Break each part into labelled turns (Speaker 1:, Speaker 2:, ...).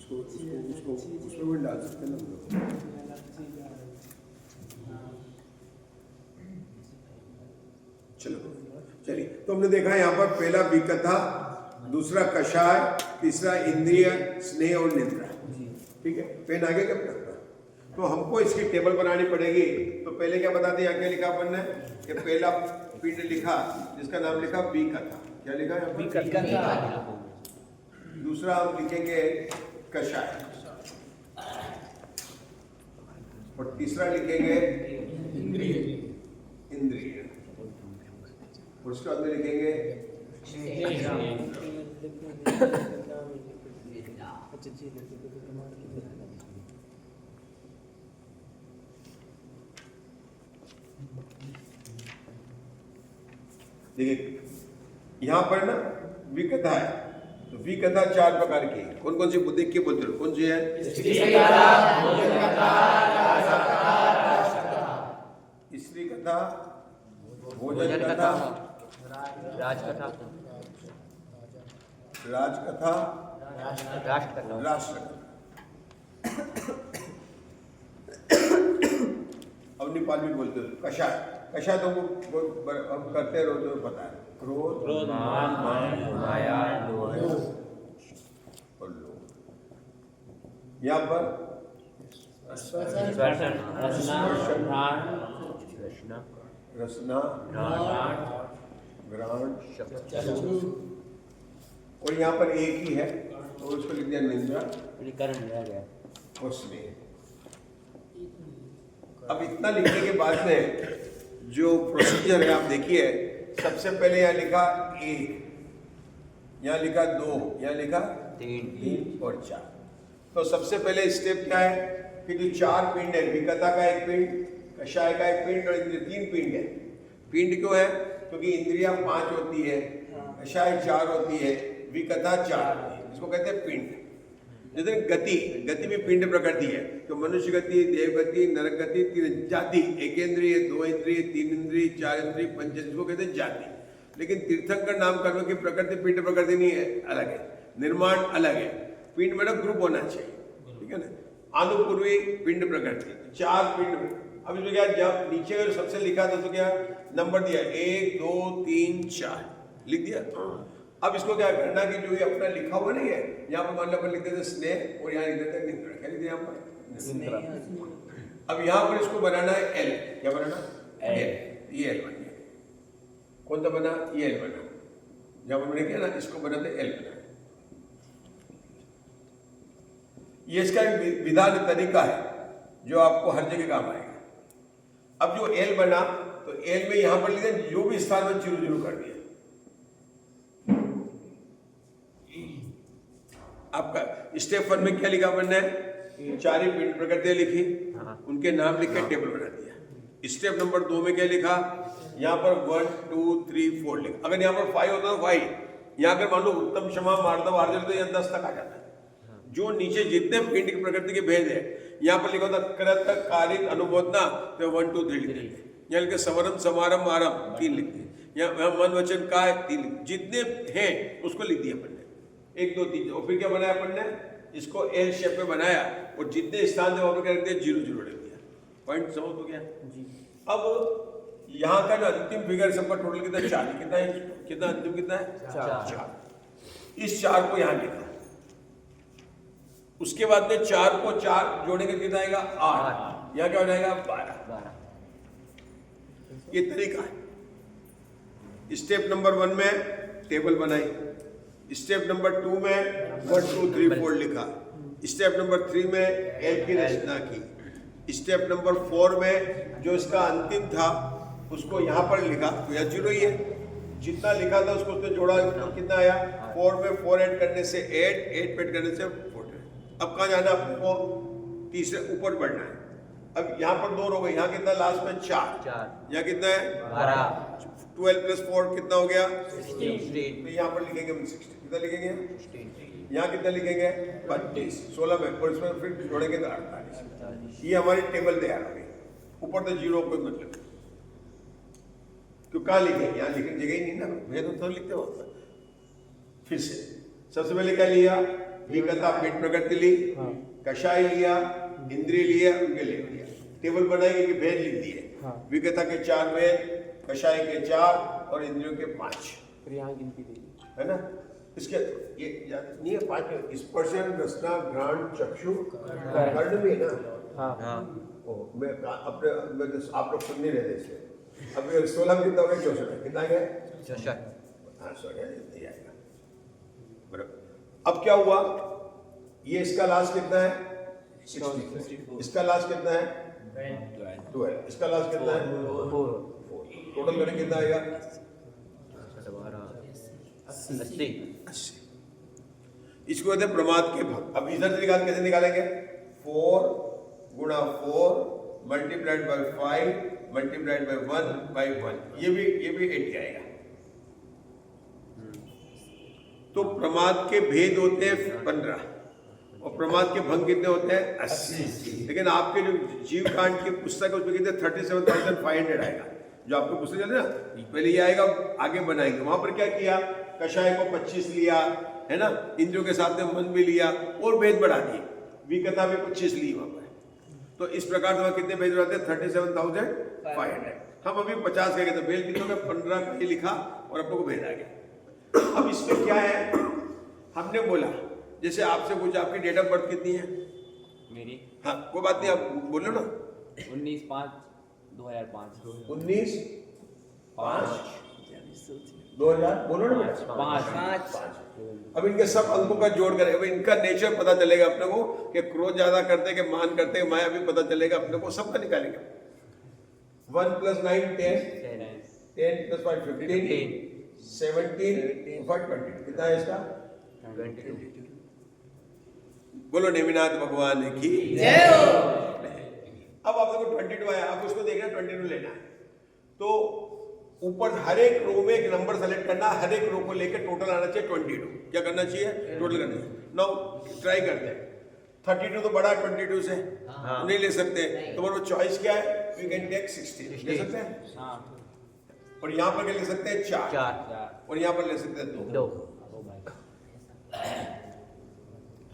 Speaker 1: उसमें भी डाल सकते हैं ना हम लोग। चलो चलिए, तो हमने देखा यहाँ पर पहला विकथा, दूसरा कषाय, तीसरा इंद्रिय, स्नेह और निद्रा। ठीक है, पेन आगे क्या अपना। तो हमको इसकी टेबल बनानी पड़ेगी। तो पहले क्या बता दें, यहाँ क्या लिखा अपन ने, कि पहला पिंड लिखा जिसका नाम लिखा विकथा। क्या लिखा है? विकथा। दूसरा हम लिखेंगे कषाय, और तीसरा लिखेंगे इंद्रिय, और उसके बाद में लिखेंगे देखिए यहाँ पर ना विकथा है, तो विकथा 4 प्रकार की। कौन कौन सी बुद्धि के बोलते हो? कौन सी है? स्त्री कथा, भोजन कथा, राजकथा, राष्ट्र कथा। अब नेपाली बोलते हो कषाय। कषाय तो हम करते रोज पता है, क्रोध, मान, माया, और लोभ। यहाँ पर रसना, घ्राण, और यहाँ पर एक ही है, तो उसको लिख दिया निंद्रा और स्नेह। अब इतना लिखने के बाद में जो प्रोसीजर है आप देखिए, सबसे पहले यहाँ लिखा 1, यहाँ लिखा 2, यहाँ लिखा 3 और 4। तो सबसे पहले स्टेप क्या है कि जो 4 पिंड है, विकथा का 1 पिंड, कषाय का 1 पिंड और इंद्रिय 3 पिंड है। पिंड क्यों है? क्योंकि इंद्रिया 5 होती है, कषाय 4 होती है, विकथा 4 होती है। इसको कहते हैं पिंड। जैसे गति भी पिंड प्रकृति है। तो मनुष्य गति, देव गति, नरक गति, 3 जाति, 1 इंद्रिय, 2 इंद्रिय, 3 इंद्रिय, 4 इंद्रिय, 5 इंद्रिय, इसको कहते हैं जाति। लेकिन तीर्थंकर नामकरणों की प्रकृति पिंड प्रकृति नहीं है, अलग है, निर्माण अलग है। पिंड में ग्रुप होना चाहिए, ठीक है ना। अनुपूर्वी पिंड प्रकृति, 4 पिंड। अब इसमें क्या, जब नीचे अगर सबसे लिखा था तो क्या नंबर दिया, 1 2 3 4 लिख दिया। अब इसको क्या करना कि जो ये अपना लिखा हुआ नहीं है, यहाँ पर मान लो अपन लिख देते स्नेह और यहाँ लिख देते निद्रा। क्या लिख दिया यहाँ पर? अब यहाँ पर इसको बनाना है एल। क्या बनाना? एल। ये एल बन गया। कौन सा बना? ये एल बना। जब हमने किया ना, इसको बनाते एल बना। ये इसका एक विधान तरीका है जो आपको हर जगह काम आएगा। अब जो एल बना, तो एल में यहां पर लिखे जो भी स्थान में 0 कर दिया। आपका स्टेप 1 में क्या लिखा बनना है? 4 ही पिंड प्रकृतियां लिखी, उनके नाम लिख के टेबल बना दिया। स्टेप नंबर 2 में क्या लिखा? यहाँ पर 1 2 3 4 लिखा। अगर यहाँ पर 5 होता तो 5, यहाँ अगर मान लो उत्तम, क्षमा, मार्दव, आर्जव, तो यहाँ 10 तक आ जाता है। जो नीचे जितने पिंड की प्रकृति के भेद है, यहाँ पर लिखा था कृत, कारिक, अनुबोधना, तो 1 2 3 लिख देते। यहाँ लिखे समरम, समारंभ, आरंभ 3 लिख दिए। यहाँ मन, वचन, काय 3 लिख, जितने हैं उसको लिख दिया अपन ने 1 2 3। और फिर क्या बनाया अपन ने? इसको एल शेप में बनाया और जितने स्थान थे वहां पर क्या लिख दिया? 0 0 लिख दिया। पॉइंट समझ हो गया जी। अब यहाँ का जो अंतिम फिगर सबका टोटल कितना? 4। कितना है? कितना अंतिम कितना है? 4। इस 4 को यहाँ लिखा। उसके बाद में 4 को 4 जोड़ेंगे कितना आएगा? 8। यहाँ क्या हो जाएगा? 12। ये तरीका है। स्टेप नंबर 1 में टेबल बनाई, स्टेप नंबर 2 में 1 2 3 4 लिखा, स्टेप नंबर 3 में एल की रचना की, स्टेप नंबर 4 में जो इसका अंतिम था उसको यहाँ पर लिखा, तो यह 0 ही है। जितना लिखा था उसको उसने जोड़ा, कितना आया? 4 में 4 ऐड करने से 8, 8 ऐड करने से 4। अब कहाँ जाना है आपको? तीसरे ऊपर बढ़ना है। अब यहाँ पर 2 हो गए, यहाँ कितना लास्ट में? 4। यहाँ कितना है? 12। 12 + 4 कितना हो गया? 16। तो यहाँ पर लिखेंगे 16। कितना लिखेंगे? 16। यहाँ कितना लिखेंगे? 32। 16 में और इसमें फिर जोड़ेंगे तो 48। ये हमारी टेबल तैयार हो गई। ऊपर तो 0 कोई मतलब, तो कहाँ लिखेंगे? यहाँ लिखने जगह ही नहीं ना, मैं तो लिखते होता। फिर से सबसे पहले क्या लिया? विकथा भेद प्रकृति ली, कषाय लिया, इंद्रिय लिया, उनके ले लिया, टेबल बनाएंगे कि भेद लिख दिए। विकथा के 4 भेद, कषाय के 4 और इंद्रियों के 5, है ना। इसके ये नहीं है 5 स्पर्शन रसना घ्राण चक्षु कर्ण में ना। ओ मैं अपने आप लोग सुन नहीं रहे थे इसलिए। अब 16 कितना हो गया, 64 कितना गया 64। हाँ सॉरी नहीं आएगा बराबर। अब क्या हुआ, ये इसका लास्ट कितना है 60, इसका लास्ट कितना है 12, इसका लास्ट कितना है 4, टोटल करें कितना आएगा 80। इसको कहते हैं प्रमाद के भाग। अब इधर से निकाल कैसे निकालेंगे, 4 गुणा 4 multiplied by 5 multiplied by 1 by 1, ये भी 80 आएगा। तो प्रमाद के भेद होते हैं 15 और प्रमाद के भंग कितने होते हैं 80। लेकिन आपके जो जीव कांड की पुस्तक है उसमें कितने 37,500 आएगा। जो आपको पुस्तक है ना, पहले ये आएगा, आगे बनाएंगे। वहां पर क्या किया, कषाय को 25 लिया, है ना, इंद्रियों के साथ में मन भी लिया और भेद बढ़ा दिए, विकथा भी 25 ली वहां पर। तो इस प्रकार से कितने भेद बढ़ाते हैं 37,500। हम अभी 50 कहेंगे तो भेद कितने 15 का ही लिखा और आप लोग को भेद आ गया। अब इसमें क्या है, हमने बोला जैसे आपसे पूछा आपकी डेट ऑफ बर्थ कितनी है
Speaker 2: मेरी,
Speaker 1: हाँ कोई बात नहीं, आप बोलो ना।
Speaker 2: 19/5/2005
Speaker 1: 19/5/2000 बोलो ना 5। अब इनके सब अंकों का जोड़ करें, अब इनका नेचर पता चलेगा अपने को कि क्रोध ज्यादा करते कि मान करते, माया भी पता चलेगा अपने को, सबका निकालेंगे। 1 + 9 10, 10 + 5 15, 17 5 20, कितना है इसका 22। बोलो नेमिनाथ भगवान की जय हो। अब आप देखो 22 आया, आप उसको देखना 22 लेना है, तो ऊपर हर एक रो में एक नंबर सेलेक्ट करना, हर एक रो को लेकर टोटल आना चाहिए 22। क्या करना चाहिए, टोटल करना चाहिए। नाउ ट्राई करते हैं, 32 तो बड़ा 22 से नहीं ले सकते, तुम्हारा चॉइस क्या है, वी कैन टेक 16 ले सकते हैं। और यहाँ पर क्या ले सकते हैं 4 और यहाँ पर ले सकते हैं 2।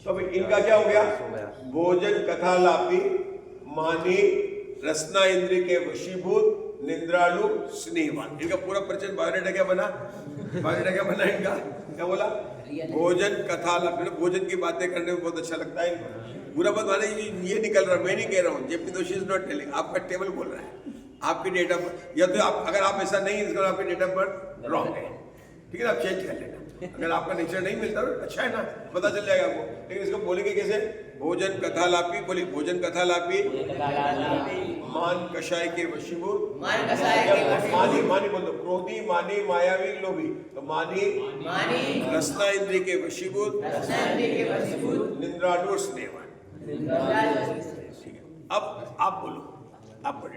Speaker 1: तो इनका क्या हो गया, भोजन कथा लापी मानी रसना इंद्र के वशीभूत निंद्रालु स्नेहवान। इनका पूरा परिचय बायोडाटा क्या बना, इनका क्या बोला, भोजन कथा लापी, भोजन की बातें करने में बहुत अच्छा लगता है इनको। बुरा बात माने ये निकल रहा, मैं नहीं कह रहा हूँ, जेपी दोषी इज नॉट टेलिंग, आपका टेबल बोल रहा है, आपकी डेट ऑफ बर्थ, या तो आप अगर आप ऐसा नहीं इसका आपकी डेट ऑफ बर्थ रॉन्ग है, ठीक है ना, आप चेंज कर लेना। अगर आपका नेचर नहीं मिलता तो अच्छा है ना, पता चल जाएगा आपको। लेकिन इसको बोलेंगे कैसे, भोजन कथा लापी, बोली भोजन कथा लापी मान कषाय के वशीभूत, मानी बोल दो, क्रोधी मानी मायावी लोभी, तो मानी रसना इंद्रिय के वशीभूत निंद्रालु स्नेहवान। ठीक है, अब आप बोलो, आप बोले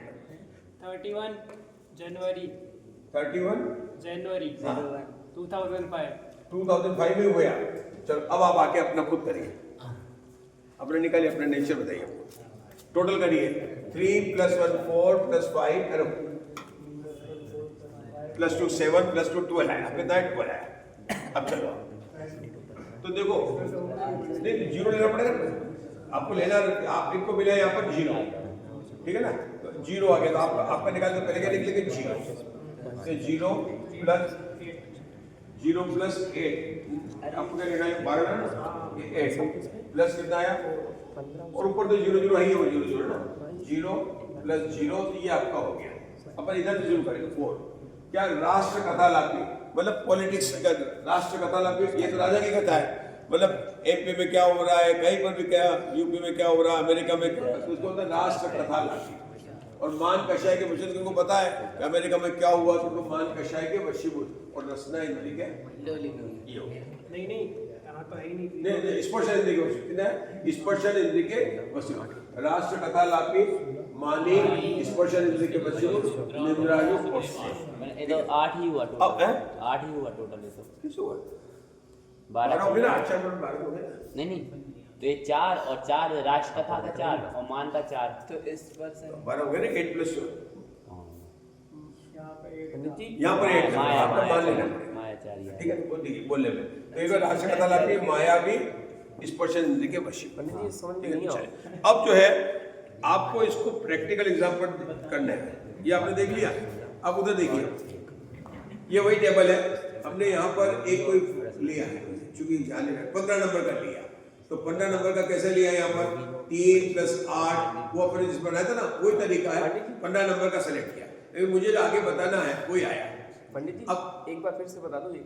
Speaker 3: 31 जनवरी
Speaker 1: 2005 में हुआ। चलो अब आप आके अपना खुद करिए, अपने निकालिए, अपने नेचर बताइए, टोटल करिए। 3 + 1 4 + 5 +2 7 +2 12 है, आपके 12 है। अब चलो तो देखो, नहीं 0 लेना पड़ेगा आपको, लेना आप इनको मिला यहाँ पर 0, ठीक है ना, तो 0 आ गया, तो आपका निकाल दो, पहले क्या निकलेगा 0 से 0 + 8 आपको क्या निकालेंगे 12 8 प्लस कितना आया, और ऊपर तो 0 0 है, वो 0 0 ना, 0 + 0 तो ये आपका हो गया। अपन इधर से शुरू करेंगे 4, क्या राष्ट्र कथा लापी, मतलब पॉलिटिक्स का राष्ट्र कथा लापी, ये तो राजा की कथा है, मतलब एमपी में क्या हो रहा है, कहीं पर भी क्या, यूपी में क्या हो रहा है, अमेरिका में क्या, तो उसको होता है राष्ट्र कथा लापी। और मान कषाय के वशीभूत, तुमको पता है कि अमेरिका में क्या हुआ, तो मान कषाय के वशीभूत और रसना इंद्रिय के ये हो गया।
Speaker 3: नहीं यहाँ तो है ही
Speaker 1: नहीं स्पर्शन इंद्रिय के वशीभूत, कितना है स्पर्शन इंद्रिय के वशीभूत, राष्ट्र कथा लापी मानी स्पर्शन इंद्रिय के वशीभूत निंद्रालु और
Speaker 2: ये तो 8 ही हुआ टोटल, 8 ही हुआ टोटल, ये तो
Speaker 1: किस हुआ
Speaker 2: 12
Speaker 1: हो गया, अच्छा 12 हो गया।
Speaker 2: नहीं तो ये 4 और 4 राष्ट्र कथा का 4 और मान का 4,
Speaker 3: तो इस पर
Speaker 1: 12 हो गया ना, 8 + 4
Speaker 3: यहाँ पर
Speaker 1: 8
Speaker 2: माया
Speaker 1: मान लेना,
Speaker 2: माया 4
Speaker 1: ठीक है, बोल देखिए बोलने में। तो एक राष्ट्र कथा लापी मायावी स्पर्शन इंद्रिय के वशीभूत।
Speaker 4: पंडित जी समझ में
Speaker 1: ठीक है,
Speaker 4: नहीं
Speaker 1: चलिए।
Speaker 4: आया।
Speaker 1: अब जो है आपको इसको प्रैक्टिकल एग्जाम्पल करना है। ये आपने देख लिया, अब उधर देखिए, ये वही टेबल है, हमने यहाँ पर एक कोई लिया है, चूंकि ध्यान नहीं 15 नंबर का लिया, तो 15 नंबर का कैसे लिया है, यहाँ पर 3 + 8 वो अपने जिस बनाया था ना, वही तरीका है, 15 नंबर का सेलेक्ट किया। लेकिन मुझे जो आगे बताना है कोई आया,
Speaker 4: पंडित जी
Speaker 1: अब
Speaker 4: एक बार फिर से बता दो जी,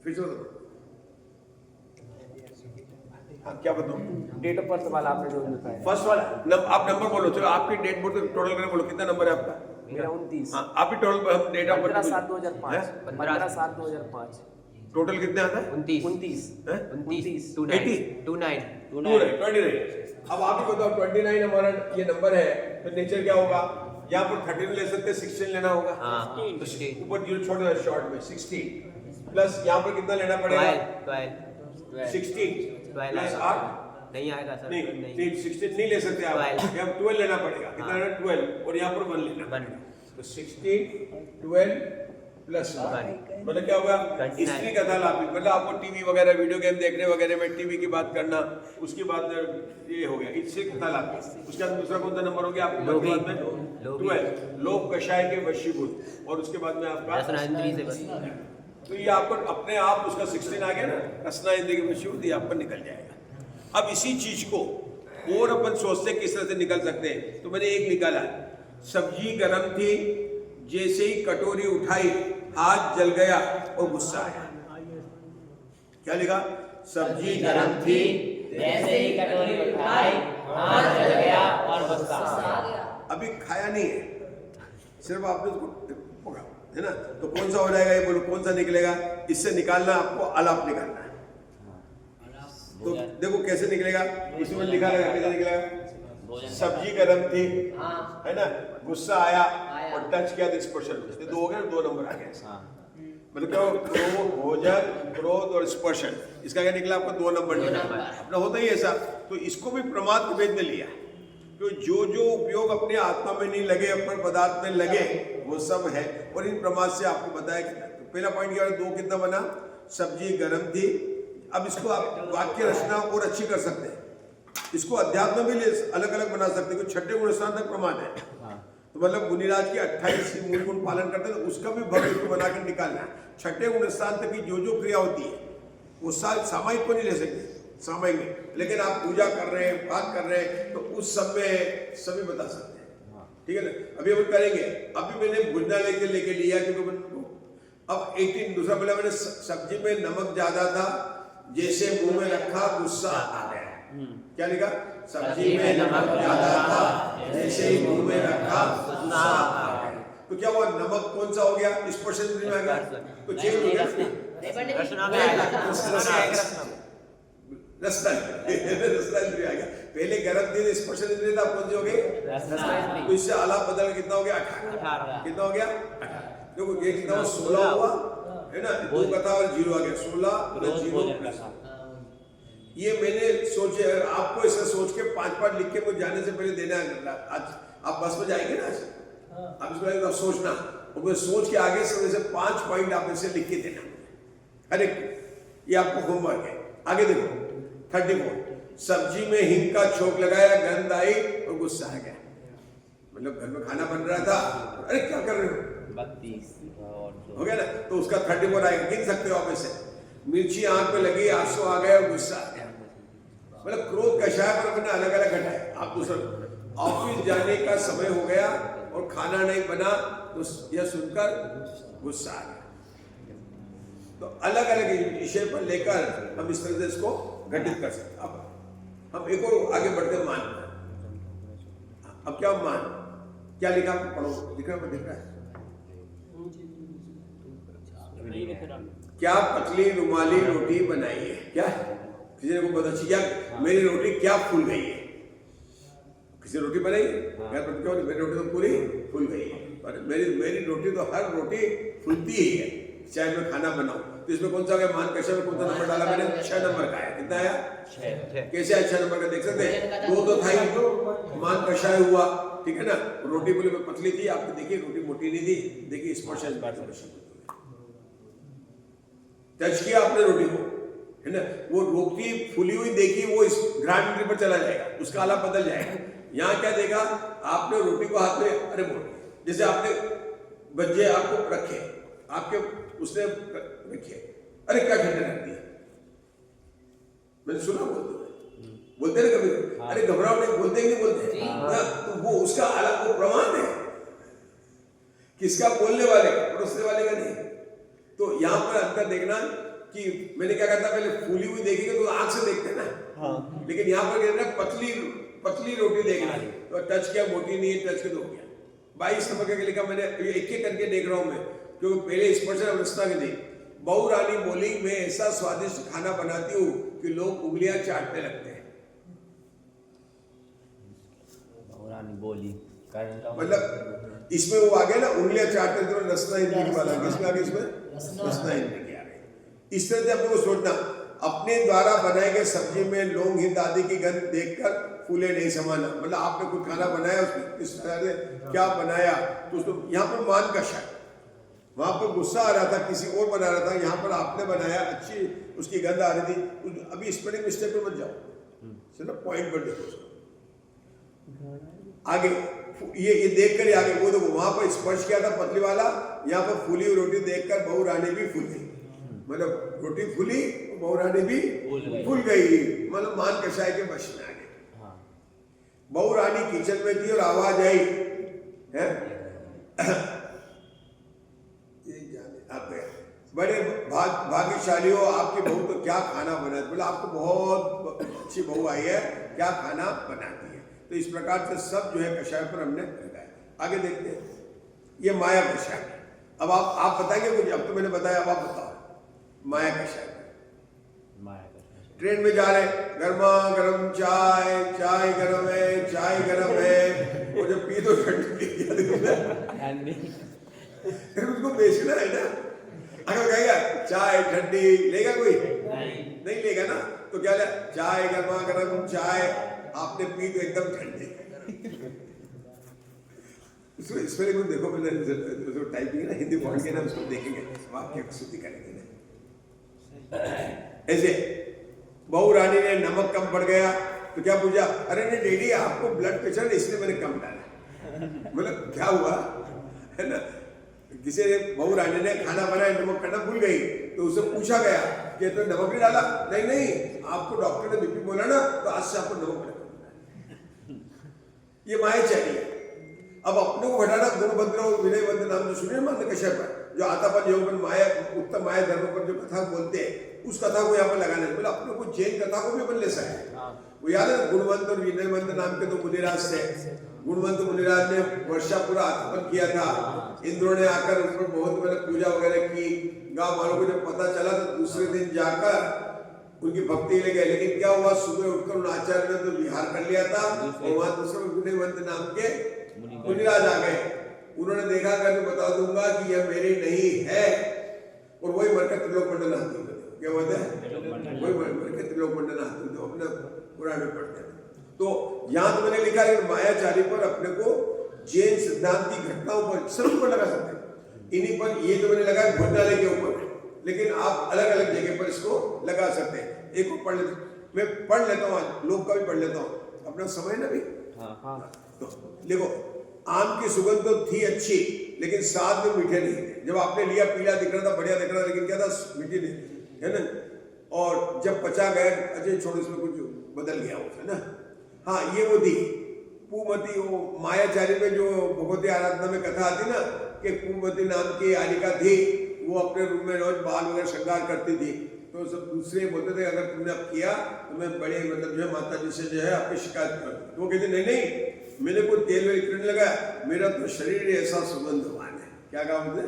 Speaker 1: फिर से बताओ। हाँ, क्या बताऊँ?
Speaker 4: डेट ऑफ बर्थ वाला आपने जो बताया।
Speaker 1: फर्स्ट वाला आप नंबर बोलो, चलो आपकी डेट बोल टोटल करके बोलो, कितना नंबर है आपका?
Speaker 4: मेरा 29।
Speaker 1: हाँ, आप ही टोटल हम डेट ऑफ
Speaker 4: 15/7/2005। 15/7/2005।
Speaker 1: टोटल कितने आता है?
Speaker 4: 29।
Speaker 1: हैं?
Speaker 4: 29।
Speaker 1: 80?
Speaker 4: 29।
Speaker 1: 29। अब आप ही बताओ, 29 हमारा ये नंबर है, तो नेचर क्या होगा? यहाँ पर 13 ले सकते हैं, 16 लेना होगा।
Speaker 4: हाँ,
Speaker 1: तो ऊपर जीरो छोड़ देना शॉर्ट में, 16 प्लस यहाँ पर कितना लेना पड़ेगा? 16 प्लस 8
Speaker 4: नहीं आएगा सर,
Speaker 1: नहीं 16 नहीं ले सकते आप, यहाँ 12 लेना पड़ेगा। कितना लेना? 12, और यहाँ पर 1 लेना। तो 16 12 प्लस 1 मतलब क्या होगा? हिस्ट्री का था लाभ, मतलब आपको टीवी वगैरह वीडियो गेम देखने वगैरह में टीवी की बात करना, उसके बाद ये हो गया इससे कथा लाभ। उसके बाद दूसरा कौन सा नंबर हो गया आपको? 12 लोभ कषाय के वशीभूत, और उसके बाद में आपका तो ये आपको अपने आप उसका 16 आ गया ना, रसना इंद्रिय के वशीभूत, ये आपका निकल जाएगा। अब इसी चीज को और अपन सोचते किस तरह से निकल सकते हैं, तो मैंने एक निकाला, सब्जी गर्म थी, जैसे ही कटोरी उठाई हाथ जल गया और गुस्सा आया। क्या लिखा? सब्जी गर्म थी,
Speaker 2: जैसे ही कटोरी उठाई हाथ जल गया और गुस्सा आ गया।
Speaker 1: अभी खाया नहीं है, सिर्फ आपने उसको पकड़ा है ना, तो कौन सा हो जाएगा ये बोलो, कौन सा निकलेगा? इससे निकालना आपको अलाप निकालना है। तो देखो कैसे निकलेगा, इसमें लिखा रहेगा, कैसे निकलेगा? सब्जी गर्म थी, है ना, गुस्सा आया और टच किया तो स्पर्शन, इसमें 2 हो गए, 2 नंबर आ गए। मतलब क्या? क्रोध, भोजन, क्रोध और स्पर्शन, इसका क्या निकला आपको? 2 नंबर निकला। अपना होता ही ऐसा, तो इसको भी प्रमाद के भेद में लिया, तो जो उपयोग अपने आत्मा में नहीं लगे, अपने पदार्थ में लगे, वो सब है। और इन प्रमाद से आपको बताया कि तो पहला पॉइंट क्या है? 2 कितना बना? सब्जी गर्म थी। अब इसको आप वाक्य रचना और अच्छी कर सकते हैं, इसको अध्यात्म भी अलग अलग बना सकते हैं, 6ठे गुण स्थान तक प्रमाण है। तो मतलब मुनिराज की 28 मूल गुण पालन करते हैं, तो उसका भी भव्य को बनाकर निकालना है। 6ठे गुण स्थान तक की जो क्रिया होती है वो सामायिक को नहीं ले सकते, सामायिक में, लेकिन आप पूजा कर रहे हैं, बात कर रहे हैं, तो उस सब में सभी बता सकते हैं। ठीक है ना? अभी हम करेंगे। अभी मैंने भोजनालय लेके लिया, क्योंकि अब 18 दूसरा बोला मैंने, सब्जी में नमक ज्यादा था, जैसे मुंह में रखा गुस्सा आ गया। क्या लिखा? सब्जी में नमक ज्यादा था, जैसे ही मुंह में रखा गुस्सा आ गया। तो क्या हुआ? नमक कौन सा हो गया? स्पर्शन में आ गया, तो चेंज हो गया, रसना इंद्रिय आ गया। पहले गर्म थी, स्पर्शन इंद्रिय था, कौन से हो गए? तो इससे आलाप बदल कितना हो गया? 18। कितना हो गया? 18। देखो ये कितना 16 हुआ है ना, 2 का था और 0 आ गया, 16 + 0 ये मैंने सोचे, आपको ऐसा सोच के 5 लिख के मुझे जाने से पहले देना है। आज आप बस में जाएंगे ना, आप इसको सोचना, और मैं सोच के आगे से 5 पॉइंट आप इसे लिख के देना। अरे ये आपको होमवर्क है। आगे देखो 34, सब्जी में हिंग का छोंक लगाया, गंध आई और गुस्सा आ गया। मतलब घर में खाना बन रहा था, अरे क्या कर रहे हो?
Speaker 2: 32
Speaker 1: हो गया ना, तो उसका 34 आएगा, गिन सकते हो आप ऐसे। मिर्ची आंख पे लगी, आंसू आ गया और गुस्सा आ गया। मतलब क्रोध कषाय पर अपने अलग अलग घटाए। आप दूसरा ऑफिस जाने का समय हो गया और खाना नहीं बना, तो यह सुनकर गुस्सा आ गया। तो अलग अलग विषय पर लेकर हम इस तरह से इसको घटित कर सकते। अब हम एक और आगे बढ़ते मान। अब क्या मान, क्या लिखा आपको? पढ़ो, दिख रहा है? क्या पतली रुमाली रोटी बनाई है? क्या किसी ने को बहुत अच्छी, क्या मेरी रोटी क्या फूल गई है? किसी रोटी बनाई घर पर? क्यों नहीं? मेरी रोटी तो पूरी फूल गई है। और मेरी रोटी तो हर रोटी फूलती ही है, चाहे मैं खाना बनाऊं। तो इसमें कौन सा आ गया? मान कषाय में कौन सा नंबर डाला मैंने? 6 नंबर का है। कितना आया? 6। कैसे आया 6 नंबर का? देख सकते हैं, 2 तो था ही, मान कषाय हुआ, ठीक है ना। रोटी बोले में पतली थी, आपने देखिए रोटी मोटी नहीं थी, देखिए स्पर्शन टच किया आपने रोटी को, है ना, वो रोटी फूली हुई देखी, वो इस ग्रांड एंट्री पर चला जाएगा, उसका आला बदल जाएगा। यहाँ क्या देखा आपने, रोटी को हाथ में अरे बोल, जैसे आपने बच्चे आपको रखे, आपके उसने रखे, अरे क्या ठंडा रख दिया, मैंने सुना बोलते ना कभी, अरे घबराओ नहीं, बोलते ही नहीं बोलते ना, तो वो उसका अलग वो प्रमाण है, किसका, बोलने वाले का, परोसने वाले का नहीं। तो यहाँ पर अंतर देखना कि मैंने क्या कहता, पहले फूली हुई देखेंगे तो आंख से देखते ना, लेकिन यहाँ पर कहना पतली रोटी देखना, तो टच किया, मोटी नहीं है, टच के तो हो गया। 22 नंबर का लिखा मैंने, एक एक करके देख रहा हूं मैं, क्योंकि पहले स्पर्श अवस्था की थी। बहू रानी बोली, मैं ऐसा स्वादिष्ट खाना बनाती हूँ कि लोग उंगलियां चाटने लगते हैं।
Speaker 2: बहू रानी बोली,
Speaker 1: मतलब इसमें वो आ गया ना, उंगलियां चाटते तो रसना हिंदी वाला, किसमें आ गया, इसमें रसना हिंदी आ गई। इस तरह से अपने को सोचना, अपने द्वारा बनाए गए सब्जी में लौंग हिंद आदि की गंध देखकर फूले नहीं समाना, मतलब आपने कुछ खाना बनाया, उसमें किस तरह से क्या बनाया, तो उसको यहाँ पर मान का शक, वहां पर गुस्सा आ रहा था, किसी और बना रहा था, यहाँ पर आपने बनाया, अच्छी उसकी गंध आ रही थी। अभी स्पेलिंग मिस्टेक पर मत जाओ, ना पॉइंट पर देखो उसको आगे, ये देख कर आगे वो देखो, वहां पर स्पर्श किया था पतली वाला, यहाँ पर फूली हुई रोटी देखकर बहू रानी भी फूल गई, मतलब रोटी फूली, बहू रानी भी फूल गई, मतलब मान कषाय के वश में आ गई। बहू रानी किचन में थी और आवाज आई है, आप बड़े भाग्यशाली हो, आपकी बहू तो क्या खाना बनाती, बोला आपको बहुत अच्छी बहू आई है, क्या खाना बनाती है। तो इस प्रकार से सब जो है कषाय पर हमने लगाया। आगे देखते हैं, ये माया कषाय। अब आप बताएंगे कुछ, अब तो मैंने बताया, अब आप बताओ माया कषाय। ट्रेन में जा रहे, गर्मा गर्म चाय, चाय गर्म है, चाय गर्म है, वो जब पी तो ठंडी, फिर उसको बेचना है ना, अगर कहेगा चाय ठंडी, लेगा कोई नहीं लेगा ना, तो क्या ले, चाय गर्मा गर्म चाय, आपने पी तो एकदम ठंडी। इसमें देखो, मैंने टाइपिंग है ना, हिंदी पढ़ के ना उसको देखेंगे, वाक्य शुद्धि करेंगे ना। ऐसे बहू रानी ने नमक कम पड़ गया तो क्या पूछा, अरे नहीं डैडी आपको ब्लड प्रेशर है इसलिए मैंने कम डाला, मतलब क्या हुआ है ना, किसी ने बहू रानी ने खाना बनाया, नमक करना भूल गई, तो उसे पूछा गया कि तो नमक नहीं डाला, नहीं आपको डॉक्टर ने बीपी बोला ना, तो आज से आपको नमक डालना। ये माया चाहिए। अब अपने को घटाना, गुणभद्र विनय बंध नाम जो सुने मंद कश्यप पर, जो आतापन योग माया उत्तम माया धर्म पर जो कथा बोलते हैं, उस कथा को यहाँ पर लगाने, मतलब अपने को जैन कथा को भी अपन ले सकते। वो याद है गुणवंत और विनयवंत नाम के तो मुनिराज थे। गुणवंत मुनिराज ने वर्षा पूरा आत्मन किया था, इंद्रों ने आकर उन पर बहुत मतलब पूजा वगैरह की। गांव वालों को जब पता चला तो दूसरे दिन जाकर उनकी भक्ति ले गए, लेकिन क्या हुआ, सुबह उठकर उन आचार्य ने तो विहार कर लिया था, और वहां दूसरे विनयवंत नाम के मुनिराज आ गए। उन्होंने देखा कर मैं बता दूंगा कि यह मेरी नहीं है, और वही मरकर त्रिलोक मंडल हाथी होते, क्या बोलते हैं, वही मरकर त्रिलोक मंडल हाथी होते, अपने पुराण में पढ़ते हैं। तो यहाँ तो मैंने लिखा है मायाचारी पर अपने को जैन सिद्धांत की घटनाओं पर सब पर लगा सकते हैं, इन्हीं पर, ये तो मैंने लगाया भोजनालय के ऊपर, लेकिन आप अलग अलग जगह पर इसको लगा सकते हैं। एक को पढ़ लेते, मैं पढ़ लेता हूँ, लोग का भी पढ़ लेता हूँ, अपना समय ना भी। तो देखो, आम की सुगंध तो थी अच्छी, लेकिन स्वाद में मीठे नहीं थे। जब आपने लिया, पीला दिख रहा था, बढ़िया दिख रहा था, लेकिन क्या था, मीठी नहीं, है ना। और जब पचा गया, अजय छोड़, इसमें कुछ बदल गया वो, है ना। हाँ, ये वो थी पूमती, वो मायाचारी में जो भगवती आराधना में कथा आती ना, कि पूमती नाम की आलिका थी, वो अपने रूम में रोज बाल वगैरह श्रृंगार करती थी। तो सब दूसरे बोलते थे अगर तुमने अब किया तो मैं बड़े मतलब जो है माता जी से जो है आपकी शिकायत कर। तो वो कहते नहीं मैंने कोई तेल वेल करने लगा, मेरा तो शरीर ऐसा सुगंधवान है। क्या कहा मुझे,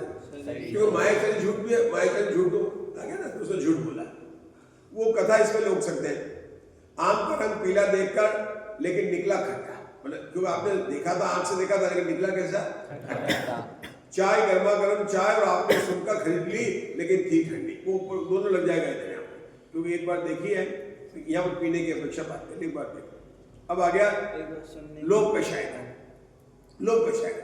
Speaker 1: क्योंकि मायाचारी झूठ भी है, मायाचारी झूठ तो आ गया ना, तो उसने झूठ बोला। वो कथा इसमें लोग सकते हैं। आम का रंग पीला देखकर लेकिन निकला खट्टा, मतलब क्योंकि आपने देखा था, आंख से देखा था, लेकिन निकला कैसा, खट्टा। चाय गर्मा गर्म चाय, और आपने सुनकर खरीद ली लेकिन थी ठंडी। वो दोनों लग जाएगा इधर यहाँ, क्योंकि एक बार देखी है, यहाँ पर पीने की अपेक्षा बात करें, एक बार देखो। अब आ गया लोक कषाय का। लोक कषाय,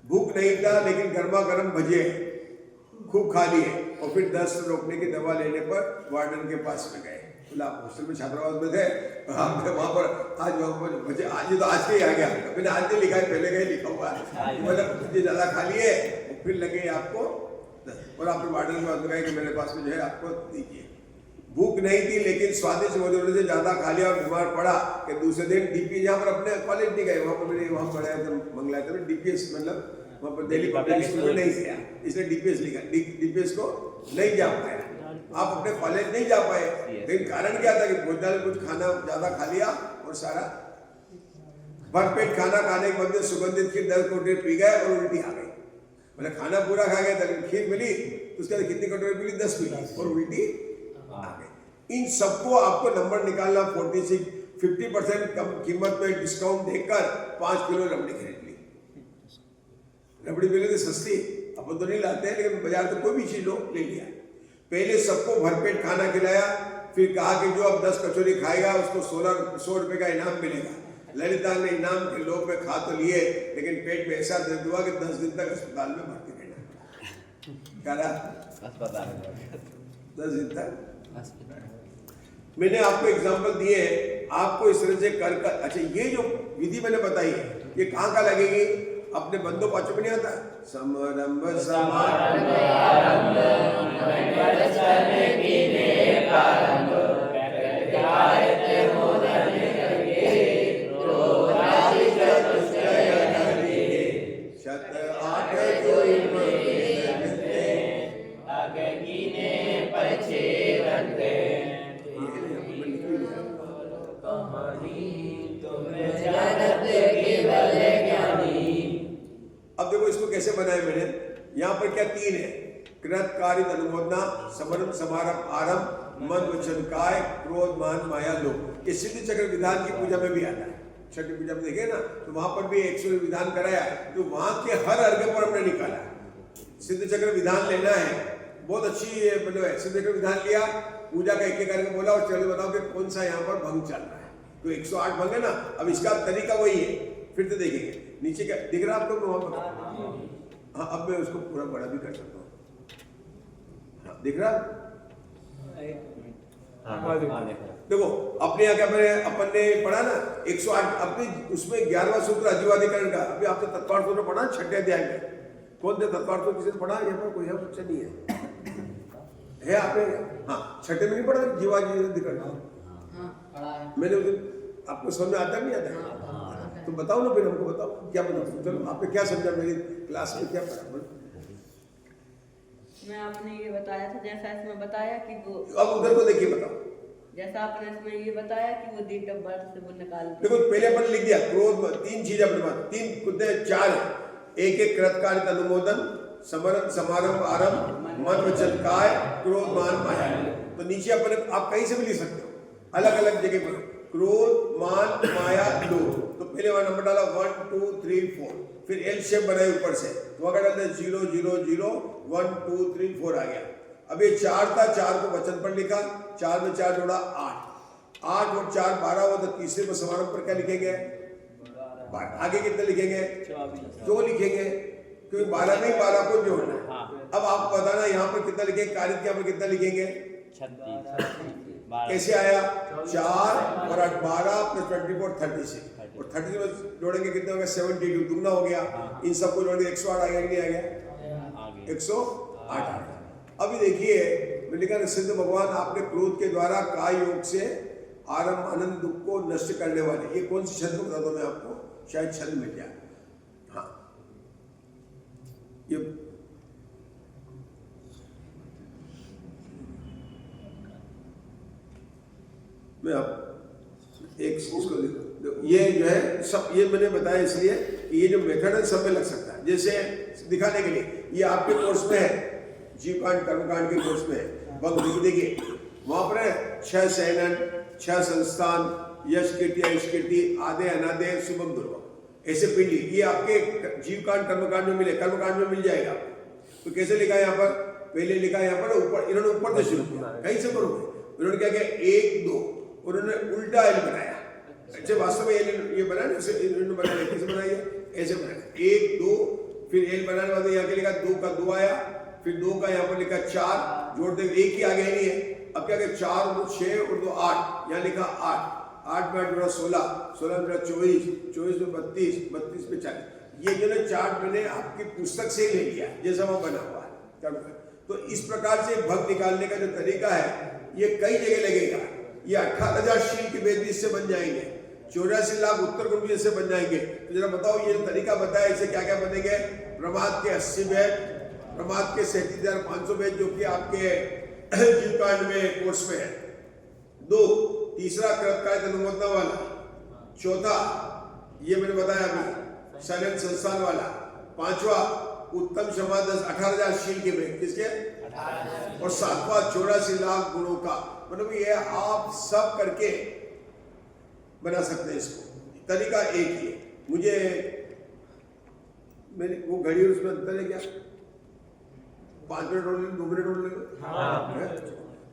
Speaker 1: भूख नहीं था लेकिन गर्मा गर्म भजे खूब खा लिए, और फिर दस्त रोकने की दवा लेने पर वार्डन के पास में गए। बोला आप हॉस्टल में छात्रावास में थे, आपने वहाँ पर आज मुझे आज ही तो आज के ही आ गया, मैंने आज नहीं लिखा है, पहले का ही लिखा हुआ है, मतलब मुझे ज़्यादा खा लिए फिर लगे आपको, और आपने वार्डन के पास में कहा कि मेरे पास में जो है आपको दीजिए। भूख नहीं थी लेकिन स्वादिष्ट भोजन से ज़्यादा खा लिया और बीमार पड़ा कि दूसरे दिन डीपी, यहाँ पर अपने कॉलेज नहीं गए, वहाँ पर मैंने वहाँ पढ़ाया था मंगलाया था डीपीएस, मतलब वहाँ पर दिल्ली पब्लिक स्कूल में नहीं गया, इसलिए डीपीएस लिखा, डीपीएस को नहीं जा पाया। आप अपने कॉलेज नहीं जा पाए, लेकिन कारण क्या था कि भोजनालय कुछ खाना ज़्यादा खा लिया और सारा भरपेट खाना खाने के बाद सुगंधित खीर 10 कटोरी पी गए और उल्टी आ गई। मतलब खाना पूरा खा गया था, खीर मिली तो उसके बाद कितनी कटोरी मिली, 10 मिली और उल्टी आ गई। इन सबको आपको नंबर निकालना 46, 50% कम कीमत में डिस्काउंट देकर 5 किलो रबड़ी खरीद ली। रबड़ी मिली थी सस्ती, अपन तो नहीं लाते हैं, लेकिन बाजार से कोई भी चीज लो ले लिया। पहले सबको भरपेट खाना खिलाया, फिर कहा कि जो अब 10 कचौरी खाएगा उसको 100 रुपए का इनाम मिलेगा। ललिता ने इनाम के लोभ में खा तो लिए, लेकिन पेट में ऐसा दर्द हुआ कि 10 दिन तक अस्पताल में भर्ती रहना। क्या रहा? अस्पताल 10 दिन तक। मैंने आपको एग्जाम्पल दिए, आपको इस तरह से कर। अच्छा, ये जो विधि मैंने बताई है ये कहाँ का लगेगी? अपने बंदो पाचों में नहीं आता, समारंभ समारंभ आरंभ मंगल चले कीने प्रारंभ प्रत्यायते मोदन करके क्रोधादि चतुष्टय नरके शत 8 जोइम जगते अगगिने पछे रंते। अब देखो इसको कैसे बनाया मैंने, यहाँ पर क्या 3 है, कृत कारित अनुमोदना समरम समारंभ आरंभ मन वचन काय क्रोध मान माया लोभ। ये सिद्ध चक्र विधान की पूजा में भी आता है, छठी पूजा में देखे ना, तो वहां पर भी 100 विधान कराया, तो वहां के हर अर्घ पर हमने निकाला सिद्ध चक्र विधान लेना है। बहुत अच्छी मतलब सिद्ध चक्र विधान लिया, पूजा का एक करके बोला और चलो बताओ कि कौन सा यहाँ पर भंग चल रहा है, तो 108 भंग है ना। अब इसका तरीका वही है, फिर तो देखेंगे नीचे क्या दिख रहा है आप लोग वहां पर। हाँ, अब मैं उसको पूरा बड़ा भी कर सकता हूँ। हाँ, दिख रहा? देखो अपने यहाँ क्या अपन ने पढ़ा ना 108, अपने उसमें 11वां सूत्र अजीवाधिकरण का, अभी आपने तत्काल सूत्र पढ़ा 6ठे अध्याय में। कौन थे तत्काल सूत्र? किसी ने पढ़ा? यहाँ पर कोई है? बच्चा नहीं है आपने? हाँ, 6ठे में नहीं पढ़ा जीवाधिकरण? मैंने आपको समझ में आता नहीं आता? तो बताओ ना, फिर हमको बताओ क्या बताओ। चलो आपने क्या समझा, मेरी क्लास में क्या पढ़ा?
Speaker 5: मैं आपने ये बताया था जैसा इसमें बताया कि वो,
Speaker 1: अब उधर को देखिए, बताओ
Speaker 5: जैसा आपने इसमें ये बताया कि वो डेट ऑफ बर्थ से वो निकाल।
Speaker 1: देखो पहले अपन लिख दिया क्रोध, 3 चीज अपने पास, 3 कुत्ते 4 है। एक कृतकारित अनुमोदन समरंभ समारंभ आरंभ मन वचन काय क्रोध मान माया। तो नीचे अपन आप कहीं से भी लिख सकते हो, अलग अलग जगह पर क्रोध मान माया लोभ। तो पहले वहां नंबर डाला 1 2 3 4, फिर एल शेप बनाए ऊपर से, तो अगर डालते 0 0 0 1 2 3 4 आ गया। अब ये 4 था, 4 को वचन पर लिखा, 4 में 4 जोड़ा 8, 8 और 4 12 हुआ। तो तीसरे में समारंभ पर क्या लिखेंगे? आगे कितने लिखेंगे? 2 लिखेंगे, क्योंकि 12 में 12 को जोड़ना है। अब आप बताना यहाँ पर कितना लिखेंगे, कारित के यहाँ पर कितना लिखेंगे?
Speaker 2: 36।
Speaker 1: कैसे आया? 4 और 8 12 + 24 36, और 36 में जोड़ेंगे कितने हो गया? 72, दुगना हो गया। इन सबको जोड़ेंगे 108 आ गया कि नहीं आ गया? 108 आ गया। अभी देखिए मैं लिखा ना, सिद्ध भगवान आपने क्रोध के द्वारा काय योग से आरंभ आनंद दुख को नष्ट करने वाले, ये कौन सी छंद बता दो मैं आपको, शायद छंद मिल जाए। हाँ, ये मैं अब एक इसको ये जो है सब ये मैंने बताया इसलिए कि ये जो मेथड है सब में लग सकता है। जैसे दिखाने के लिए ये आपके कोर्स में है, जीवकांड कर्मकांड के कोर्स में है। देखिए वहां पर है 6 शयनन, 6 संस्थान, यश कीर्ति ऐश कीर्ति, आदे अनादे शुभम दुर्गम, ऐसे पिंडी। ये आपके जीवकांड कर्मकांड में मिले, कर्मकांड में मिल जाएगा। तो कैसे लिखा है यहाँ पर? पहले लिखा है यहाँ पर ऊपर, इन्होंने ऊपर से शुरू किया, कहीं से करोगे? उन्होंने क्या किया? 1 2, उन्होंने उल्टा एल बनाया। अच्छा, वास्तव में ये बनाया ना, इन्होंने बनाया कैसे बनाया? ऐसे बनाया 1 2, फिर एल बनाने वाले यहाँ के लिखा 2 का 2 आया, फिर 2 का यहाँ पर लिखा 4, जोड़ दे, एक ही आगे नहीं है। अब क्या करें, 4 और 2 6 और 2 8, यहाँ लिखा 8 में 8 जोड़ा 16, 16 में 24, 24 में 32, 32 में 40। ये जो ना चार्ट मैंने आपकी पुस्तक से ले लिया जैसा वो बना हुआ है। तो इस प्रकार से भग निकालने का जो तरीका है ये कई जगह लगेगा। ये 18,000 शील के वेद भी इससे बन जाएंगे, 84 लाख उत्तर गुण भी इससे बन जाएंगे। तो जरा बताओ ये जो तरीका बताया इससे क्या क्या बनेंगे। प्रमाद के 80 वेद, प्रमाद के 37,500 वेद जो कि आपके जीवकांड में कोर्स में है। 2, तीसरा कृतकाय अनुमोदना वाला, चौथा ये मैंने बताया अभी साइलेंट संस्थान वाला, 5वां उत्तम क्षमा 18,000 शील के वेद किसके, और 7वां 84 लाख गुणों का। मतलब ये आप सब करके बना सकते हैं। इसको तरीका एक ही है। मुझे मेरी वो घड़ी उसमें अंतर है क्या, 5 मिनट और 2 मिनट और ले लो।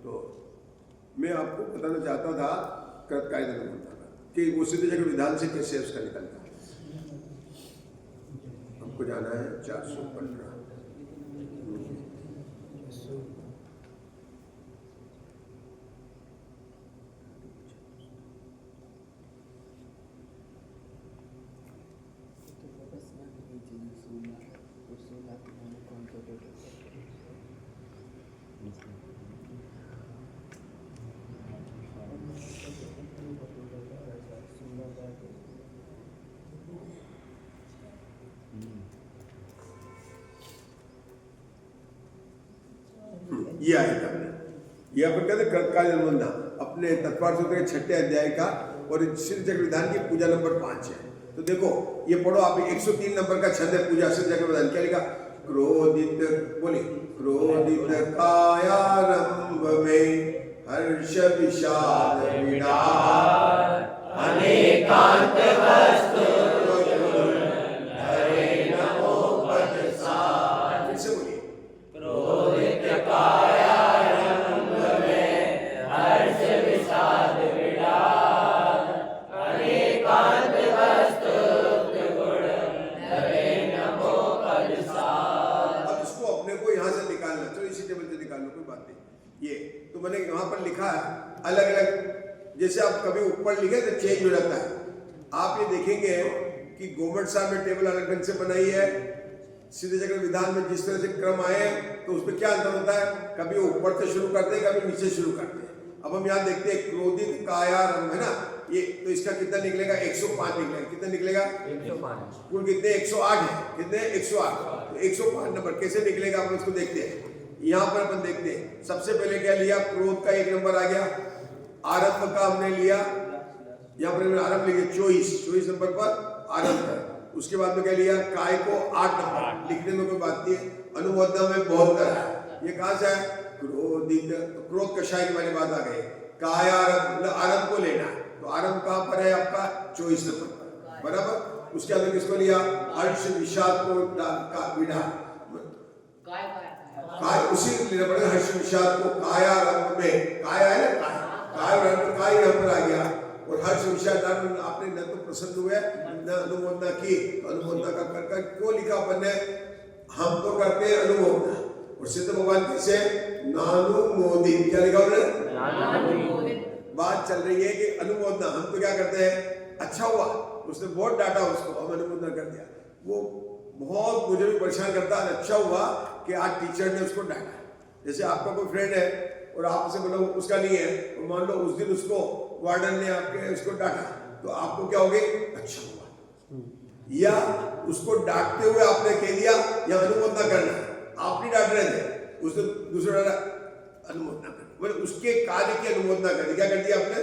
Speaker 1: तो मैं आपको बताना चाहता था कृतकाय कि वो सीधे जगह विधान से कैसे उसका निकलता है। हमको जाना है 415। ये आएगा ये अपन कहते कृतकाय अनुमोदना अपने तत्पर सूत्र के 6ठे अध्याय का, और सिद्ध चक्र विधान की पूजा नंबर 5 है। तो देखो ये पढ़ो आप, 103 नंबर का छंद है पूजा सिद्ध चक्र विधान। क्या लिखा, क्रोधित बोले क्रोधित कायारंभ में हर्ष विषाद विडार अनेकांत वस्तु धरे नमो पदसार। फिर से बोलिए, क्रोधित कायारंभ में हर्ष विषाद विडार अनेकांत वस्तु गुण धरे नमो पदसार। अब इसको अपने को यहाँ से निकालना, चलो इसी टेबल से निकाल लो, कोई बात नहीं। ये तो मैंने यहाँ पर लिखा है अलग अलग, जैसे आप कभी ऊपर लिखे तो चेंज हो जाता है। आप ये देखेंगे कि गवर्नमेंट साहब ने टेबल अलग ढंग से बनाई है, सीधे चक्र विधान में जिस तरह से क्रम आए तो उसमें क्या अंतर होता है, कभी ऊपर से शुरू करते हैं कभी नीचे शुरू करते हैं। अब हम यहाँ देखते हैं क्रोधित कायारंभ है ना, ये तो इसका कितना निकलेगा, 105 निकलेगा। कितना निकलेगा, 105। कुल कितने, 108 है। कितने, 108। तो 105 नंबर कैसे निकलेगा हम इसको देखते हैं। यहाँ पर अपन देखते हैं, सबसे पहले क्या लिया, क्रोध का 1 नंबर आ गया, आरंभ का हमने लिया, यहाँ पर आरंभ लिखे 24 नंबर पर आरंभ है। उसके बाद में क्या लिया, काय को 8 नंबर, लिखने में कोई बात नहीं है। अनुमोदना में 72 है। ये कहाँ से है, क्रोधित, तो क्रोध कषाय वाली बात आ गई। काय आरंभ, आरंभ को लेना है, तो आरंभ कहाँ पर है आपका, 24 नंबर पर, बराबर। उसके बाद किसको लिया, हर्ष विषाद को का विड़ा, काय उसी लेना पड़ेगा, हर्ष विषाद को कायारंभ में, काया है ना, काय काय यहाँ पर आ गया। और हर्ष विषाद आपने न तो प्रसन्न हुए न अनुमोदना की, अनुमोदना का कर क्यों लिखा अपन ने, हम तो करते हैं अनुमोदना, और सिद्ध भगवान कैसे, नानुमोदित। क्या लिखा उन्होंने, बात चल रही है कि अनुमोदना, हम तो क्या करते हैं, अच्छा हुआ उसने बहुत डांटा उसको, हम अनुमोदना कर दिया। वो बहुत मुझे भी परेशान करता है, अच्छा हुआ कि आज टीचर ने उसको डांटा। जैसे आपका कोई फ्रेंड है और आपसे बोलो उसका नहीं है, तो मान लो उस दिन उसको वार्डन ने आपके उसको डांटा, तो आपको क्या हो गई, अच्छा हुआ। या उसको डांटते हुए आपने कह दिया या अनुमोदना करना है, आप नहीं डांट रहे थे, उसने दूसरा डांटा, अनुमोदना कर, मतलब उसके कार्य की अनुमोदना कर दी। क्या कर दिया आपने,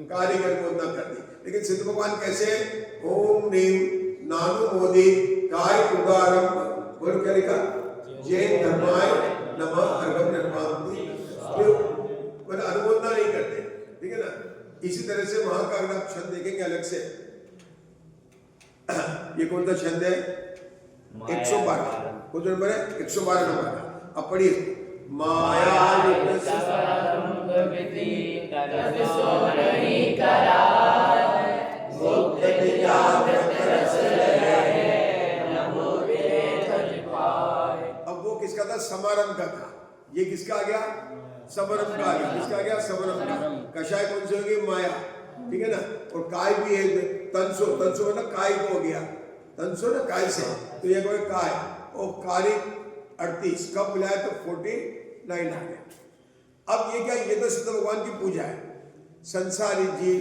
Speaker 1: कार्य की अनुमोदना कर दी। लेकिन सिद्ध भगवान कैसे, ओम नीम नानुमोदी काय उदारम, बोल क्या लिखा, जैन धर्माय नमः अर्घम निर्मांति, मतलब अनुमोदना नहीं करते, ठीक है ना। इसी तरह से वहां का अगर आप छंद देखेंगे अलग से, ये कौन सा छंद है, 112, कौन सा नंबर है, 112 नंबर का। अब पढ़िए, माया अब वो किसका था, समारंभ ये किसका आ गया? सबरम का आ गया। किसका आ गया? सबरम का। कषाय कौन से हो गई? माया, ठीक है ना। और काय भी है, तंसो, तंसो मतलब काय को हो गया, तंसो ना काय से, तो ये कोई काय। और कारिक 38 कब मिलाया तो 49 आ गया। अब ये क्या? ये तो सिद्ध भगवान की पूजा है। संसारी जी